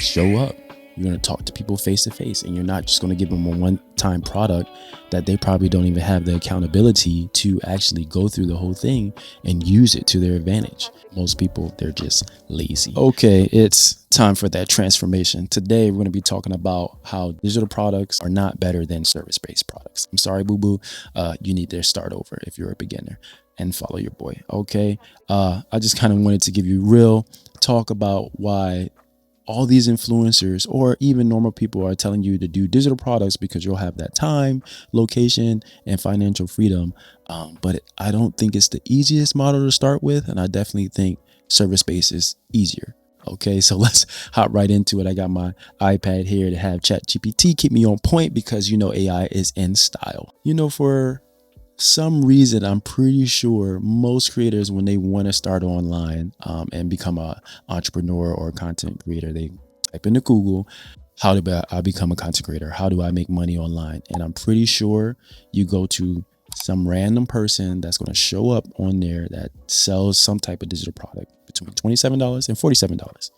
show up. You're going to talk to people face to face, and you're not just going to give them a one-time product that they probably don't even have the accountability to actually go through the whole thing and use it to their advantage. Most people, they're just lazy. Okay, it's time for that transformation. Today, we're going to be talking about how digital products are not better than service-based products. I'm sorry, boo-boo. You need to start over if you're a beginner and follow your boy. Okay, I just kind of wanted to give you real talk about why all these influencers or even normal people are telling you to do digital products because you'll have that time, location, and financial freedom. But I don't think it's the easiest model to start with. And I definitely think service-based is easier. Okay, so let's hop right into it. I got my iPad here to have ChatGPT keep me on point because, AI is in style. For some reason, I'm pretty sure most creators, when they want to start online and become a entrepreneur or content creator, they type into Google, how do I become a content creator? How do I make money online? And I'm pretty sure you go to some random person that's going to show up on there that sells some type of digital product between $27 and $47.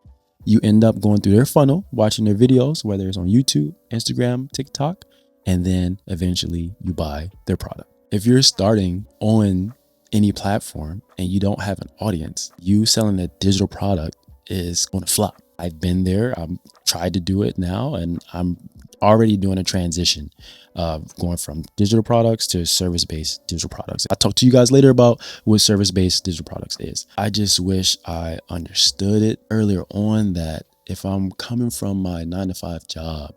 You end up going through their funnel, watching their videos, whether it's on YouTube, Instagram, TikTok, and then eventually you buy their product. If you're starting on any platform and you don't have an audience, you selling a digital product is going to flop. I've been there. I've tried to do it now, and I'm already doing a transition going from digital products to service-based digital products. I'll talk to you guys later about what service-based digital products is. I just wish I understood it earlier on that if I'm coming from my 9-to-5 job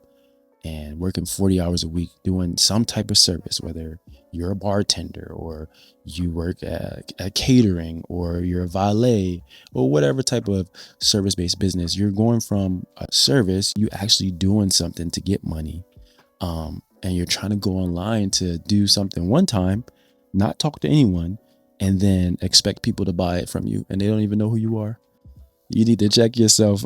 and working 40 hours a week doing some type of service, whether you're a bartender or you work at catering or you're a valet or whatever type of service-based business, you're going from a service, you actually doing something to get money. And you're trying to go online to do something one time, not talk to anyone, and then expect people to buy it from you and they don't even know who you are. You need to check yourself.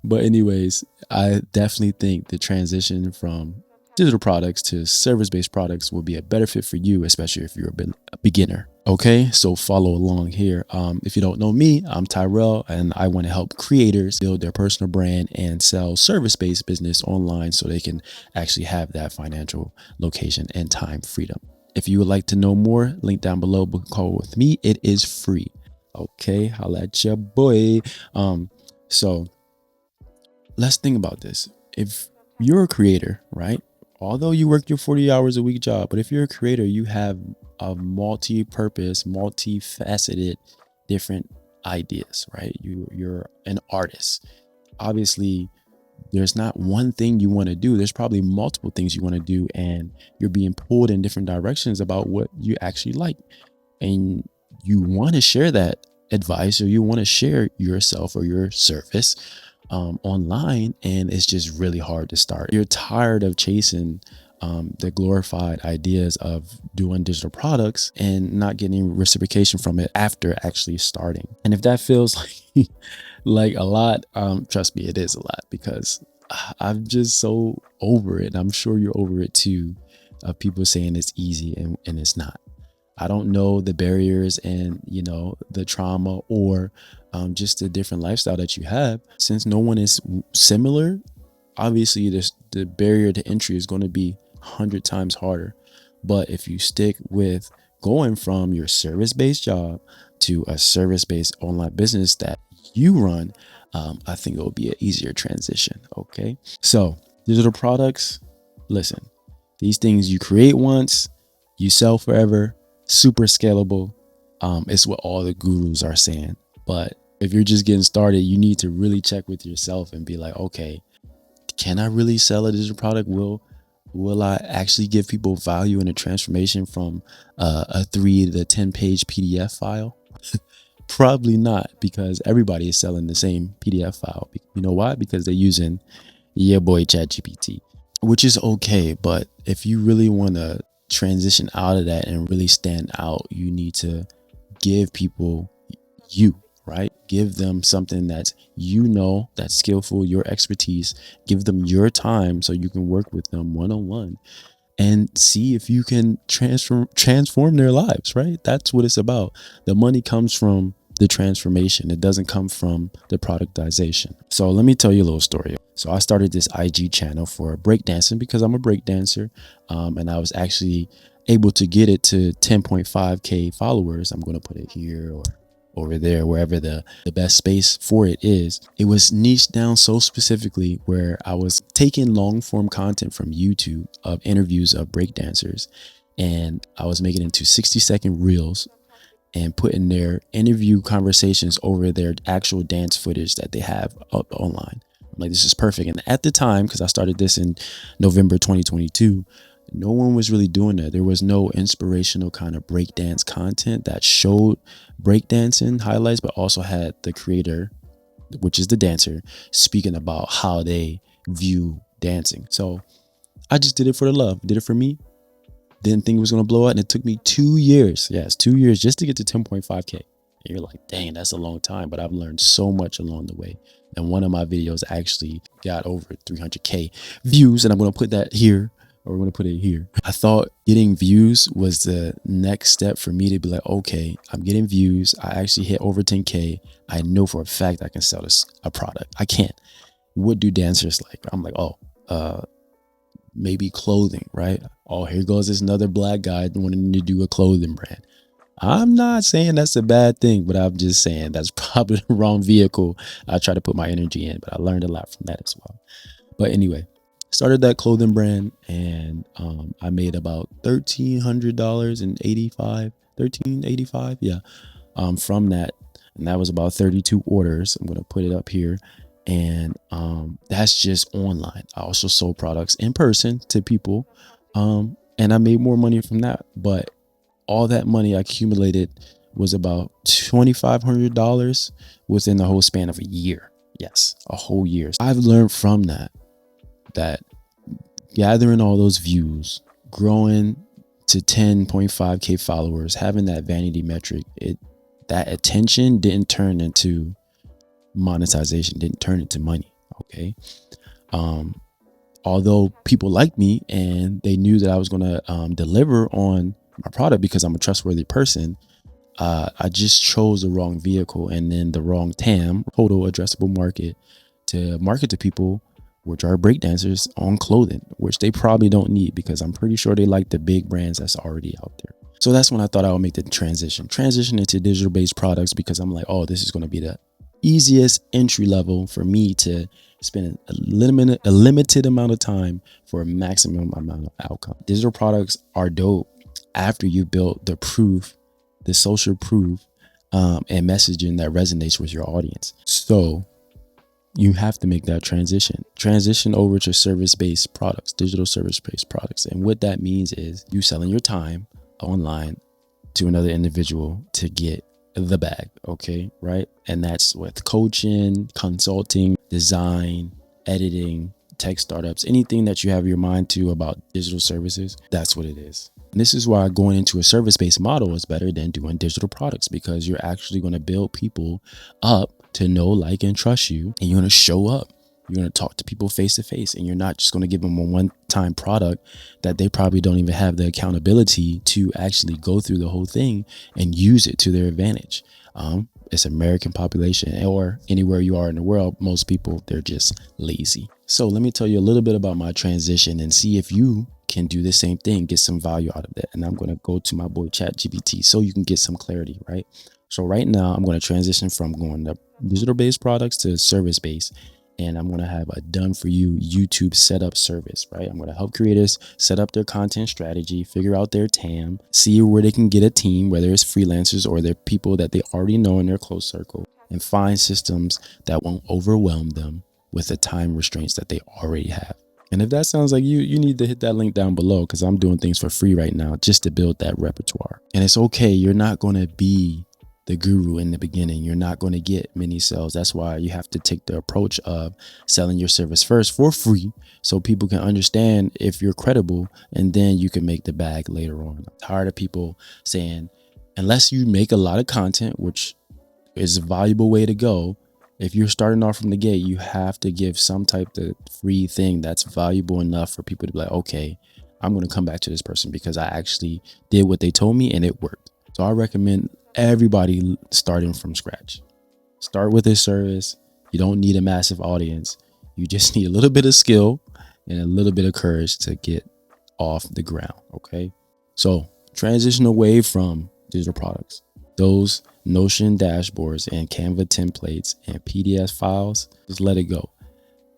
But anyways, I definitely think the transition from digital products to service-based products will be a better fit for you, especially if you're a beginner. Okay, so follow along here. If you don't know me, I'm Tyrell, and I want to help creators build their personal brand and sell service-based business online so they can actually have that financial, location, and time freedom. If you would like to know more, link down below, book a call with me. It is free. Okay, holla at your boy. So let's think about this. If you're a creator, right? Although you work your 40 hours a week job, but if you're a creator, you have a multi-purpose, multifaceted, different ideas, right? You're an artist. Obviously, there's not one thing you want to do. There's probably multiple things you want to do, and you're being pulled in different directions about what you actually like. And you want to share that advice, or you want to share yourself or your service online, and it's just really hard to start. You're tired of chasing the glorified ideas of doing digital products and not getting reciprocation from it after actually starting. And if that feels like a lot, trust me, it is a lot, because I'm just so over it. I'm sure you're over it too, of people saying it's easy and it's not. I don't know the barriers and, the trauma or just the different lifestyle that you have. Since no one is similar, obviously the barrier to entry is going to be 100 times harder. But if you stick with going from your service-based job to a service-based online business that you run, I think it will be an easier transition. Okay. So digital products, listen, these things you create once, you sell forever, super scalable. It's what all the gurus are saying. But if you're just getting started, you need to really check with yourself and be like, okay, can I really sell a digital product? Will I actually give people value in a transformation from a 3 to 10 page PDF file? Probably not, because everybody is selling the same PDF file. You know why? Because they're using your boy ChatGPT, which is okay. But if you really want to transition out of that and really stand out, you need to give people you, right? Give them something that's, that's skillful, your expertise. Give them your time so you can work with them one-on-one and see if you can transform their lives, right? That's what it's about. The money comes from the transformation. It doesn't come from the productization. So let me tell you a little story. So I started this IG channel for breakdancing because I'm a breakdancer, and I was actually able to get it to 10.5K followers. I'm going to put it here or over there, wherever the best space for it is. It was niched down so specifically where I was taking long form content from YouTube of interviews of breakdancers, and I was making it into 60-second reels and putting their interview conversations over their actual dance footage that they have up online. I'm like, this is perfect. And at the time, because I started this in November 2022, no one was really doing that. There was no inspirational kind of breakdance content that showed breakdancing highlights, but also had the creator, which is the dancer, speaking about how they view dancing. So I just did it for the love, did it for me. Didn't think it was going to blow out. And it took me 2 years. Yes, 2 years just to get to 10.5K. And you're like, dang, that's a long time. But I've learned so much along the way. And one of my videos actually got over 300K views. And I'm going to put that here, or we're going to put it here. I thought getting views was the next step for me to be like, okay, I'm getting views. I actually hit over 10K. I know for a fact I can sell this a product. I can't. What do dancers like? I'm like, maybe clothing, right? Oh, here goes this another black guy wanting to do a clothing brand. I'm not saying that's a bad thing, but I'm just saying that's probably the wrong vehicle I try to put my energy in, but I learned a lot from that as well. But anyway, started that clothing brand, and I made about $1,385, yeah, from that. And that was about 32 orders. I'm going to put it up here. And that's just online. I also sold products in person to people, and I made more money from that. But all that money I accumulated was about $2,500 within the whole span of a year. Yes, a whole year. I've learned from that gathering all those views, growing to 10.5K followers, having that vanity metric, that attention didn't turn into monetization, didn't turn into money. Okay. Although people liked me and they knew that I was going to deliver on my product because I'm a trustworthy person, I just chose the wrong vehicle and then the wrong TAM, total addressable market, to market to people, which are breakdancers, on clothing, which they probably don't need because I'm pretty sure they like the big brands that's already out there. So that's when I thought I would make the transition into digital-based products, because I'm like, oh, this is going to be the easiest entry level for me to spend a limited amount of time for a maximum amount of outcome. Digital products are dope after you build the proof, the social proof, and messaging that resonates with your audience. So you have to make that transition over to service-based products, digital service-based products. And what that means is you selling your time online to another individual to get the bag. Okay. Right. And that's with coaching, consulting, design, editing, tech startups, anything that you have your mind to about digital services. That's what it is. And this is why going into a service-based model is better than doing digital products, because you're actually going to build people up to know, like, and trust you. And you're going to show up. You're going to talk to people face to face, and you're not just going to give them a one-time product that they probably don't even have the accountability to actually go through the whole thing and use it to their advantage. It's American population, or anywhere you are in the world, most people, they're just lazy. So let me tell you a little bit about my transition and see if you can do the same thing, get some value out of that. And I'm going to go to my boy ChatGPT so you can get some clarity, right? So right now I'm going to transition from going to digital-based products to service-based. And I'm going to have a done for you YouTube setup service, right? I'm going to help creators set up their content strategy, figure out their TAM, see where they can get a team, whether it's freelancers or they're people that they already know in their close circle, and find systems that won't overwhelm them with the time restraints that they already have. And if that sounds like you need to hit that link down below, because I'm doing things for free right now just to build that repertoire. And it's okay. You're not going to be the guru in the beginning. You're not going to get many sales. That's why you have to take the approach of selling your service first for free, so people can understand if you're credible, and then you can make the bag later on. I'm tired of people saying, unless you make a lot of content, which is a valuable way to go, if you're starting off from the gate, you have to give some type of free thing that's valuable enough for people to be like, okay, I'm going to come back to this person because I actually did what they told me and it worked. So I recommend everybody starting from scratch. Start with a service. You don't need a massive audience. You just need a little bit of skill and a little bit of courage to get off the ground. Okay. So transition away from digital products. Those Notion dashboards and Canva templates and PDF files, just let it go.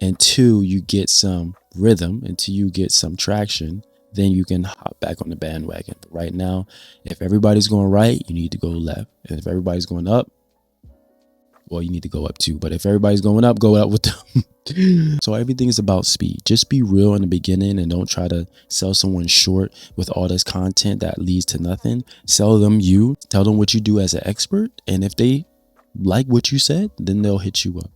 Until you get some rhythm, until you get some traction, then you can hop back on the bandwagon. But right now, if everybody's going right, you need to go left. And if everybody's going up, well, you need to go up too. But if everybody's going up, go up with them. So everything is about speed. Just be real in the beginning and don't try to sell someone short with all this content that leads to nothing. Sell them you. Tell them what you do as an expert. And if they like what you said, then they'll hit you up.